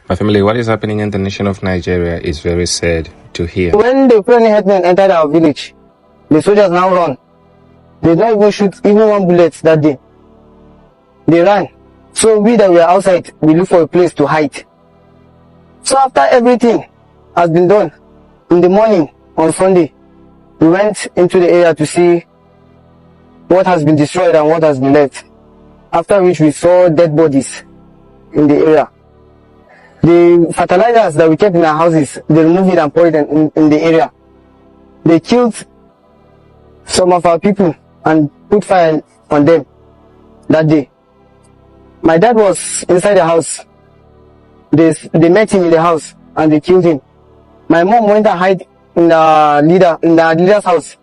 My family, what is happening in the nation of Nigeria is very sad to hear. When the Fulani headmen entered our village, the soldiers now run. They don't even shoot even one bullet that day. They ran. So we that were outside, we look for a place to hide. So after everything has been done, in the morning on Sunday, we went into the area to see what has been destroyed and what has been left. After which we saw dead bodies in the area. The fertilizers that we kept in our houses, they removed it and poured it in the area. They killed some of our people and put fire on them that day. My dad was inside the house. They met him in the house and they killed him. My mom went and hid in the leader's house.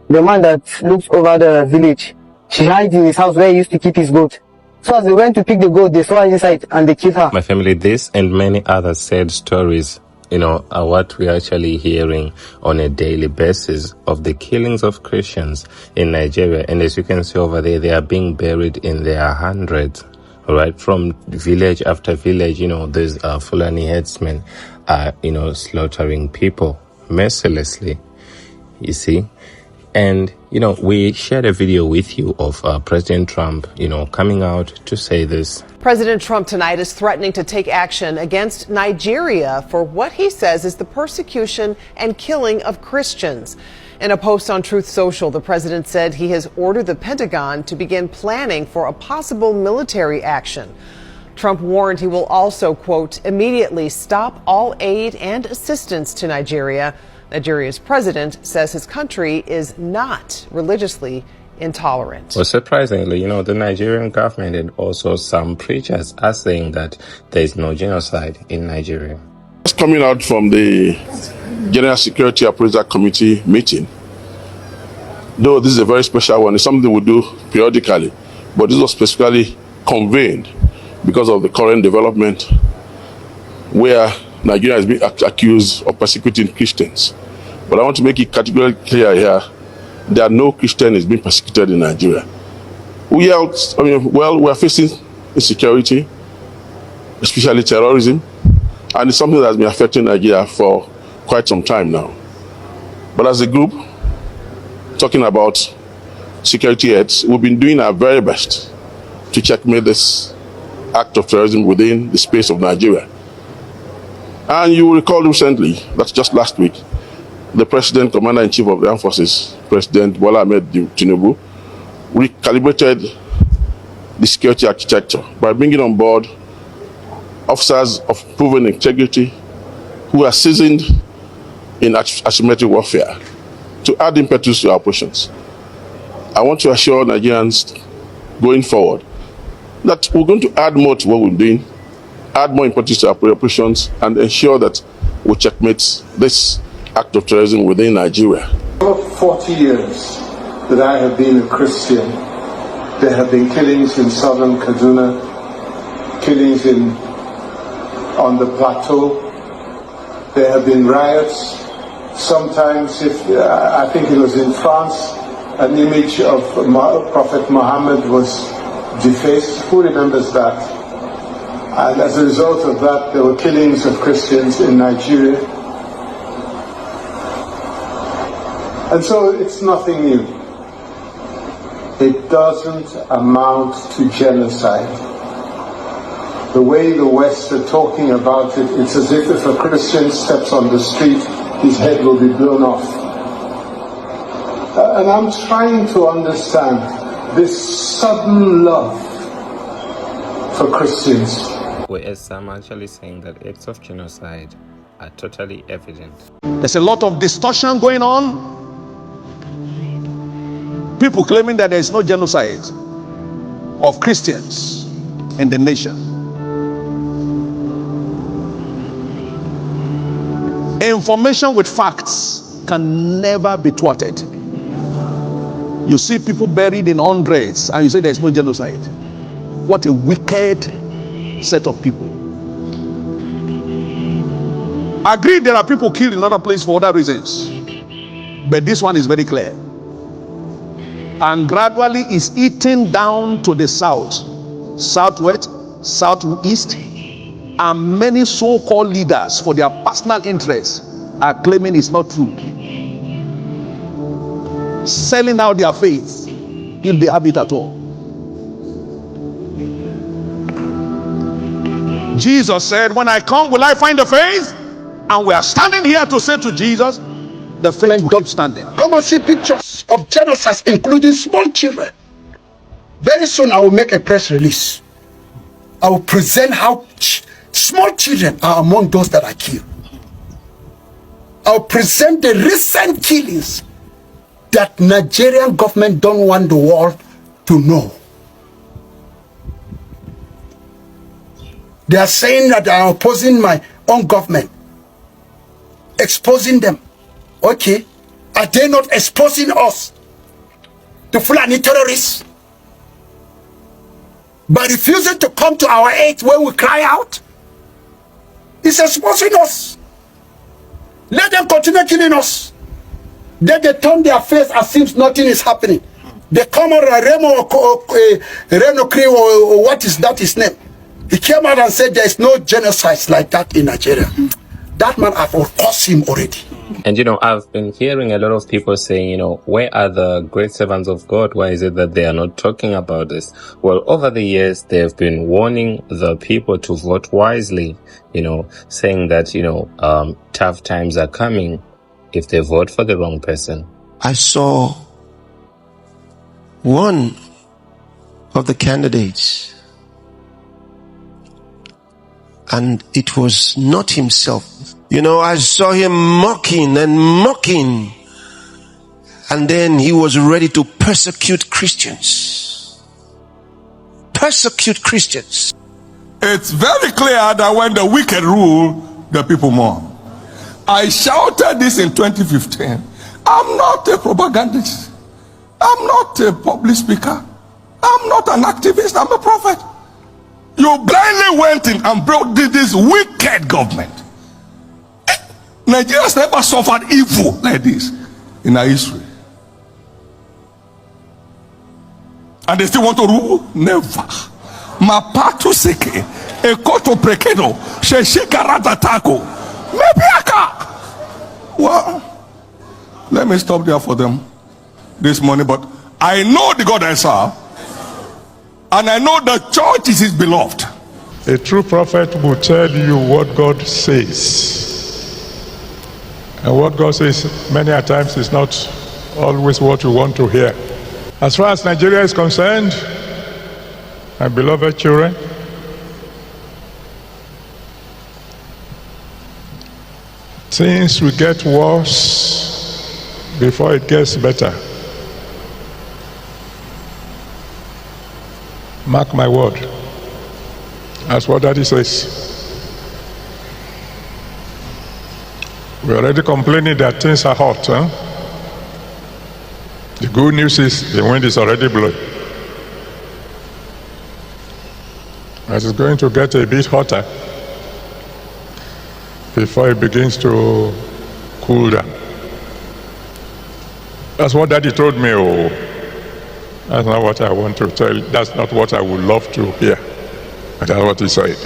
The man that looks over the village. She hid in his house where he used to keep his goat. So as they went to pick the goat, they saw her inside and they killed her. My family, this and many other sad stories, are what we're actually hearing on a daily basis of the killings of Christians in Nigeria. And as you can see over there, they are being buried in their hundreds, right? From village after village, these Fulani headsmen are, slaughtering people mercilessly, you see. And, we shared a video with you of President Trump, coming out to say this. President Trump tonight is threatening to take action against Nigeria for what he says is the persecution and killing of Christians. In a post on Truth Social, the president said he has ordered the Pentagon to begin planning for a possible military action. Trump warned he will also, quote, immediately stop all aid and assistance to Nigeria. Nigeria's president says his country is not religiously intolerant. Well, surprisingly, the Nigerian government and also some preachers are saying that there is no genocide in Nigeria. Just coming out from the General Security Appraiser Committee meeting, though this is a very special one, it's something we do periodically, but this was specifically convened because of the current development where Nigeria is being accused of persecuting Christians. But I want to make it categorically clear here that no Christian is being persecuted in Nigeria. We are facing insecurity, especially terrorism, and it's something that has been affecting Nigeria for quite some time now. But as a group, talking about security heads, we've been doing our very best to checkmate this act of terrorism within the space of Nigeria. And you will recall recently, that's just last week, the President, Commander-in-Chief of the Armed Forces, President Bola Ahmed TINUBU, recalibrated the security architecture by bringing on board officers of proven integrity who are seasoned in asymmetric warfare to add impetus to our operations. I want to assure Nigerians going forward that we're going to add more to what we're doing, add more importance to our operations, and ensure that we checkmate this act of terrorism within Nigeria. For 40 years that I have been a Christian, there have been killings in southern Kaduna, killings on the plateau. There have been riots. Sometimes, I think it was in France, an image of Prophet Muhammad was defaced. Who remembers that? And as a result of that, there were killings of Christians in Nigeria. And so it's nothing new. It doesn't amount to genocide. The way the West are talking about it, it's as if a Christian steps on the street, his head will be blown off. And I'm trying to understand this sudden love for Christians. Whereas some are actually saying that acts of genocide are totally evident. There's a lot of distortion going on. People claiming that there is no genocide of Christians in the nation. Information with facts can never be thwarted. You see people buried in hundreds and you say there is no genocide. What a wicked set of people. Agreed, there are people killed in other places for other reasons, but this one is very clear, and gradually is eating down to the south, southwest, southeast, And many so-called leaders, for their personal interests, are claiming it's not true. Selling out their faith if they have it at all. Jesus said, when I come, will I find the faith? And we are standing here to say to Jesus, the faith will keep standing. Come and see pictures of genocides, including small children. Very soon I will make a press release. I will present how small children are among those that are killed. I will present the recent killings that Nigerian government don't want the world to know. They are saying that I am opposing my own government, exposing them. Okay, are they not exposing us to Fulani terrorists by refusing to come to our aid when we cry out? It's exposing us. Let them continue killing us. Then they turn their face as if nothing is happening. They come out, Reno Cree, or what is that his name? He came out and said there is no genocide like that in Nigeria. That man, I've caused him already. And, I've been hearing a lot of people saying, where are the great servants of God? Why is it that they are not talking about this? Well, over the years, they've been warning the people to vote wisely, saying that, tough times are coming if they vote for the wrong person. I saw one of the candidates, and it was not himself. I saw him mocking, and then he was ready to persecute Christians. Persecute Christians. It's very clear that when the wicked rule, the people mourn. I shouted this in 2015. I'm not a propagandist. I'm not a public speaker. I'm not an activist. I'm a prophet. You blindly went in and brought this wicked government. Nigeria has never suffered evil like this in our history. And they still want to rule? Never. Mapatu seke, ekoto prekedo, sheshikarata tako. Maybe I can. Well, let me stop there for them this morning. But I know the God I serve, and I know the church is his beloved. A true prophet will tell you what God says. And what God says many a times is not always what you want to hear. As far as Nigeria is concerned, my beloved children, things will get worse before it gets better. Mark my word. That's what Daddy says. We're already complaining that things are hot, huh? The good news is the wind is already blowing. But it's going to get a bit hotter before it begins to cool down. That's what Daddy told me. Oh, that's not what I want to tell you. That's not what I would love to hear. But that's what he said.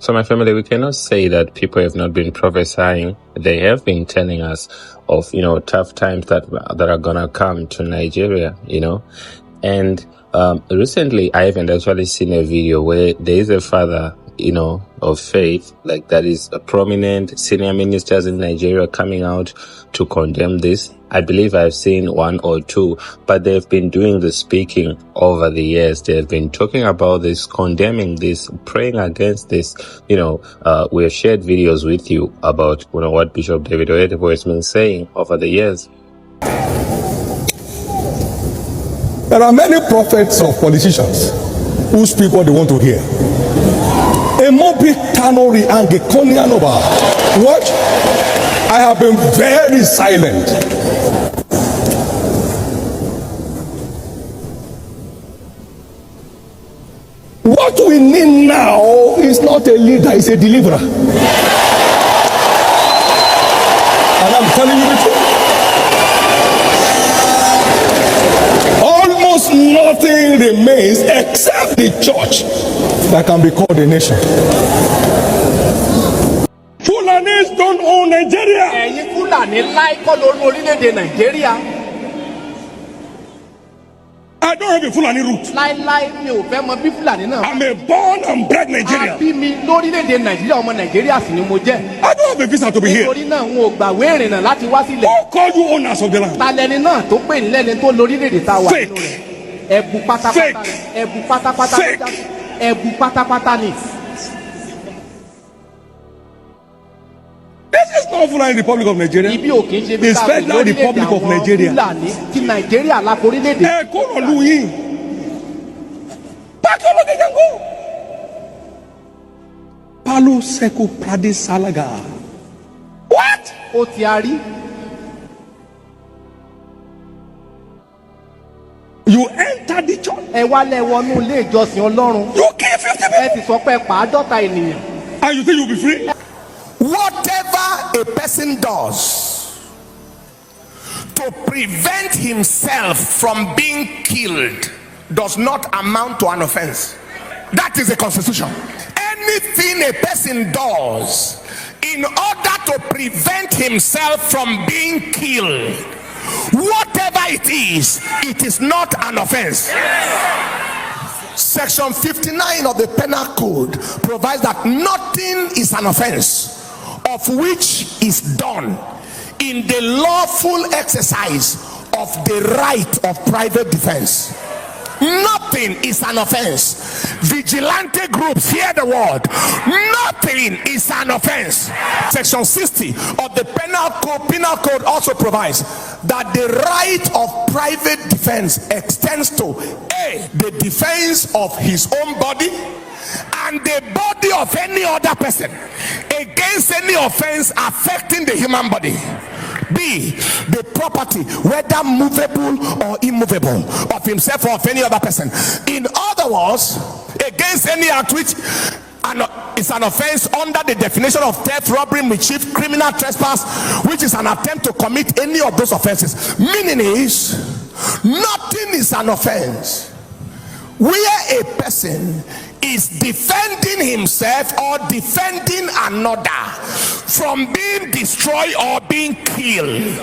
So my family, we cannot say that people have not been prophesying. They have been telling us of, tough times that are gonna come to Nigeria, And recently I haven't actually seen a video where there is a father, of faith, like that is a prominent senior ministers in Nigeria coming out to condemn this. I believe I've seen one or two, but they've been doing the speaking over the years. They've been talking about this, condemning this, praying against this. We have shared videos with you about, what Bishop David Oyedepo has been saying over the years. There are many prophets or politicians who speak what they want to hear. Emobi Tanori and Gekonianova. Watch. I have been very silent. What we need now is not a leader, it's a deliverer. And I'm telling you the truth. Almost nothing remains except the church that can be called a nation. don't own Nigeria. Ẹ̀yin Fúlàní láì kọ́ lórí orílẹ̀-èdè Nàìjíríà. I don't have a Fulani root. Láíláí mi ò fẹ́ mọ bí Fúlàní náà. I'm a born and bred Nigerian. Àbí mi lórílẹ̀-èdè Nàìjíríà, ọmọ Nàìjíríà sì ni mo jẹ́. I don't have a visa to be here. Nítorí náà n ò gbàwé ìrìnnà láti wá sílẹ̀. Who called you owners of the land? Talẹ́ni náà tó pè ní lẹ́ni tó lórílẹ̀-èdè tá a wà Fake. nínú rẹ̀. Ẹ̀bù pátápátá ni. Ẹ̀bù pátápátá ni. Ẹ̀bù pátápátá ni. This is not Fulani Republic of Nigeria. Ibi ò kì í ṣe bí The Federal Republic of Nigeria. Fúlàní ti Nàìjíríà lápò orílẹ̀-èdè. Ẹ kó lọ lu yín. Pákí ọlọ́dẹ yẹn kó. Palo Seko Prade Salaga. What? Ó ti a rí. You enter the church. Ẹ wálẹ̀ wọnú ilé ìjọsìn Ọlọ́run. You kill 50 people. Ẹ sì sọ pé pàádọ́ta ènìyàn. And you think you'll be free? Whatever a person does to prevent himself from being killed does not amount to an offense. That is the constitution. Anything a person does in order to prevent himself from being killed, whatever it is not an offense. Section 59 of the Penal Code provides that nothing is an offense of which is done in the lawful exercise of the right of private defense. Nothing is an offense. Vigilante groups, hear the word. Nothing is an offense. Section 60 of the Penal Code also provides that the right of private defense extends to A, the defense of his own body and the body of any other person against any offense affecting the human body. B, the property, whether movable or immovable, of himself or of any other person. In other words, against any act which is an offense under the definition of theft, robbery, mischief, criminal trespass, which is an attempt to commit any of those offenses. Meaning is, nothing is an offense where a person is defending himself or defending another from being destroyed or being killed.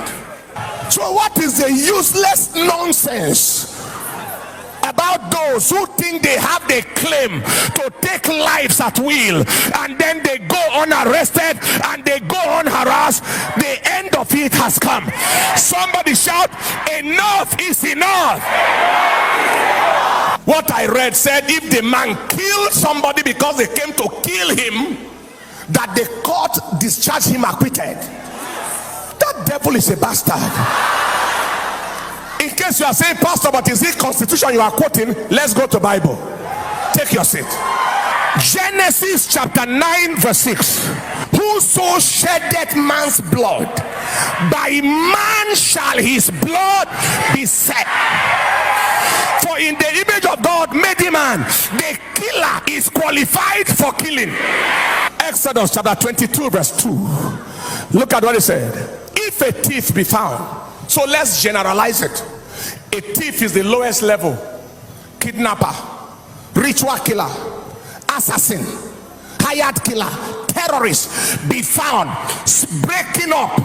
So what is the useless nonsense about those who think they have the claim to take lives at will, and then they go unarrested and they go unharassed? The end of it has come. Somebody shout, enough is enough. What I read said, if the man killed somebody because they came to kill him, that the court discharged him acquitted. That devil is a bastard. In case you are saying, Pastor, but is it Constitution you are quoting? Let's go to Bible. Take your seat. Genesis chapter 9 verse 6. Whoso sheddeth man's blood, by man shall his blood be set. For in the image of God made him man. The killer is qualified for killing. Exodus chapter 22 verse 2. Look at what it said. If a thief be found, so let's generalize it. A thief is the lowest level. Kidnapper, ritual killer, assassin, hired killer, terrorist, be found breaking up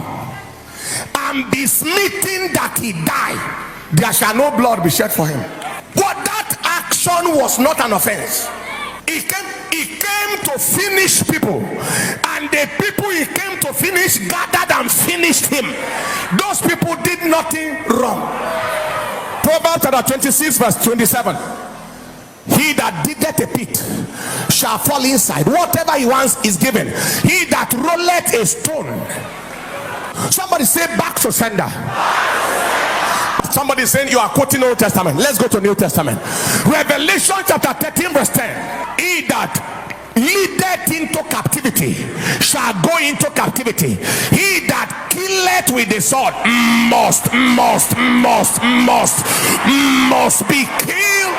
and be smitten that he die, there shall no blood be shed for him. But that action was not an offense. He came to finish people, and the people he came to finish gathered and finished him. Those people did nothing wrong. Proverbs chapter 26 verse 27. He that diggeth a pit shall fall inside. Whatever he wants is given. He that rolleth a stone. Somebody say back to sender. Somebody saying you are quoting Old Testament. Let's go to New Testament. Revelation chapter 13 verse 10. He that leadeth into captivity shall go into captivity. He that killeth with the sword must be killed.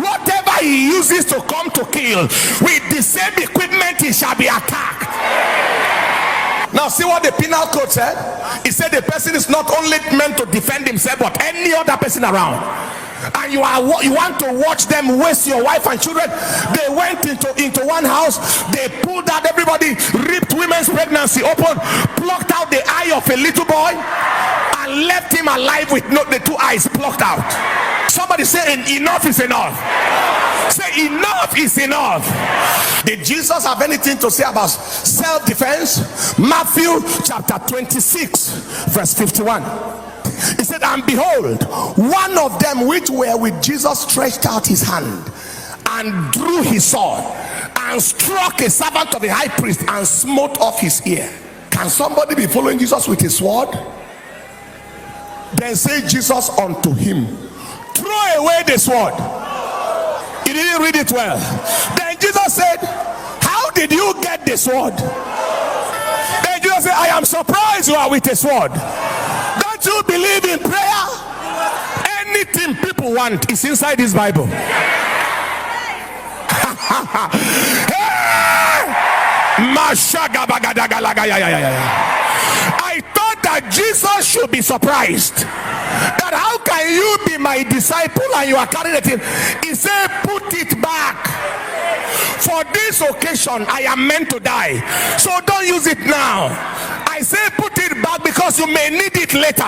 Whatever he uses to come to kill, with the same equipment he shall be attacked. Now see what the penal code said. It said the person is not only meant to defend himself, but any other person around. And you want to watch them waste your wife and children. They went into one house, they pulled out everybody, ripped women woman's pregnancy opened, plucked out the eye of a little boy, and left him alive with the two eyes plucked out. Somebody say, enough is enough. Say, enough is enough. Did Jesus have anything to say about self-defense? Matthew chapter 26 verse 51. He said, and behold, one of them which were with Jesus stretched out his hand and drew his sword and struck a servant of the high priest and smote off his ear. Can somebody be following Jesus with his sword? Then said Jesus unto him, throw away the sword. He didn't read it well. Then Jesus said, how did you get the sword? Then Jesus said, I am surprised you are with a sword. Don't you believe in prayer? Anything people want is inside this Bible. I thought that Jesus should be surprised. That how can you be my disciple and you are carrying it in? He said, put it back. For this occasion I am meant to die, so don't use it now. I say put it back because you may need it later.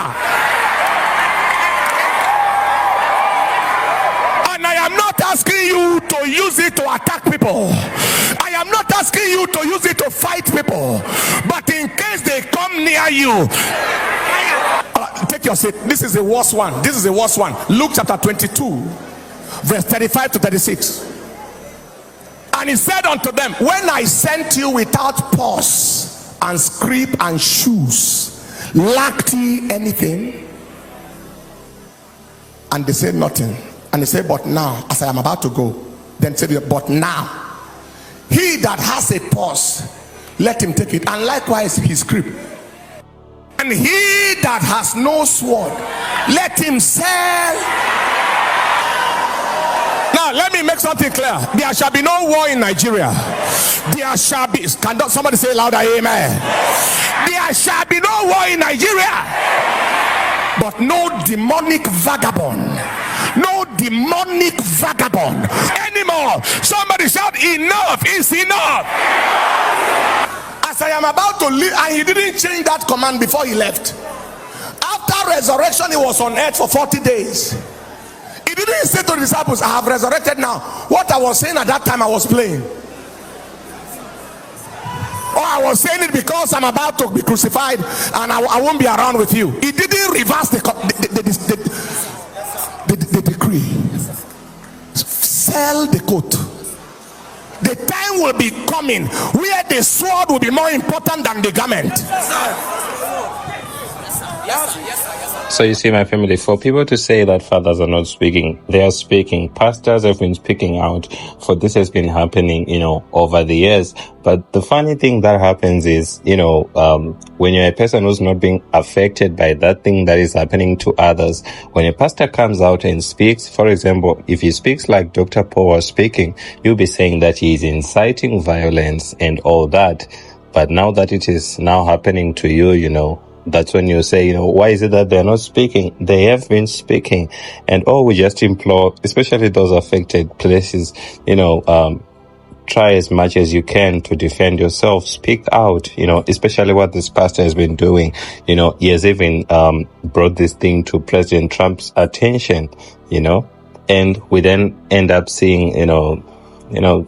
And I am not asking you to use it to attack people. I am not asking you to use it to fight people. But in case they come near you, take your seat. This is the worst one. This is the worst one. Luke chapter 22 verse 35 to 36. And he said unto them, when I sent you without purse and scrip and shoes, lacked ye anything? And they said nothing. And he said, but now, as I am about to go, then said, but now, he that has a purse, let him take it, and likewise his scrip. And he that has no sword, let him sell. Now let me make something clear. There shall be no war in Nigeria. There shall be, somebody say louder, amen. There shall be no war in Nigeria, but no demonic vagabond, no demonic vagabond anymore. Somebody shout, enough is enough. As I am about to leave, and he didn't change that command before he left. After resurrection, he was on earth for 40 days. He didn't say to the disciples, I have resurrected now. What I was saying at that time, I was playing. Or I was saying it because I'm about to be crucified and I won't be around with you. He didn't reverse the decree. Sell the coat. The time will be coming where the sword will be more important than the garment. So you see, my family, for people to say that fathers are not speaking, they are speaking. Pastors have been speaking out, for this has been happening, over the years. But the funny thing that happens is, when you're a person who's not being affected by that thing that is happening to others, when a pastor comes out and speaks, for example, if he speaks like Dr. Paul was speaking, you'll be saying that he is inciting violence and all that. But now that it is now happening to you, that's when you say, why is it that they're not speaking? They have been speaking. And all we just implore, especially those affected places, try as much as you can to defend yourself. Speak out, especially what this pastor has been doing. He has even brought this thing to President Trump's attention, and we then end up seeing,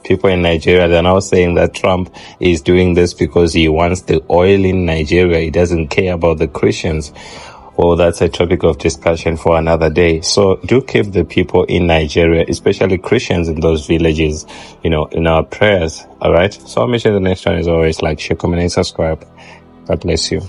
people in Nigeria, they're now saying that Trump is doing this because he wants the oil in Nigeria. He doesn't care about the Christians. Well, that's a topic of discussion for another day. So do keep the people in Nigeria, especially Christians in those villages, in our prayers. All right. So I'll meet you in the next one. As always, like, share, comment, and subscribe. God bless you.